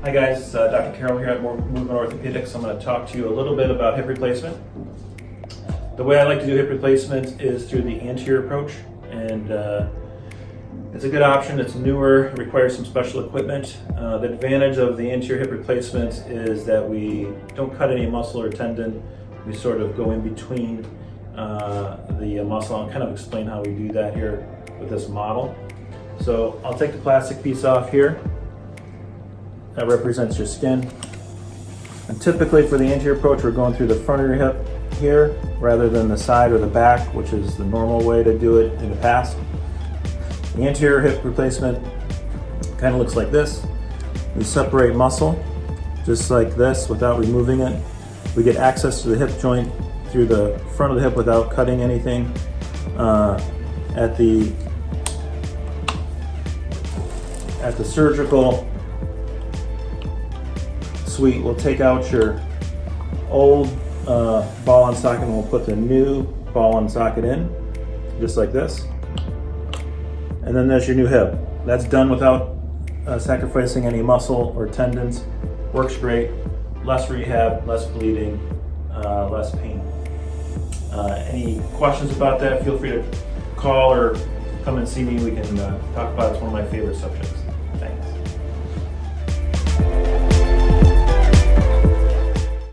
Hi guys, Dr. Carroll here at Movement Orthopedics. I'm going to talk to you a little bit about hip replacement. The way I like to do hip replacement is through the anterior approach, and it's a good option. It's newer, it requires some special equipment. The advantage of the anterior hip replacement is that we don't cut any muscle or tendon. We sort of go in between the muscle. I'll kind of explain how we do that here with this model. So I'll take the plastic piece off here. That represents your skin. And typically for the anterior approach, we're going through the front of your hip here rather than the side or the back, which is the normal way to do it in the past. The anterior hip replacement kind of looks like this. We separate muscle just like this without removing it. We get access to the hip joint through the front of the hip without cutting anything. At the surgical suite, we'll take out your old ball and socket and we'll put the new ball and socket in, just like this. And then there's your new hip. That's done without sacrificing any muscle or tendons. Works great. Less rehab, less bleeding, less pain. Any questions about that, feel free to call or come and see me. We can talk about it. It's one of my favorite subjects.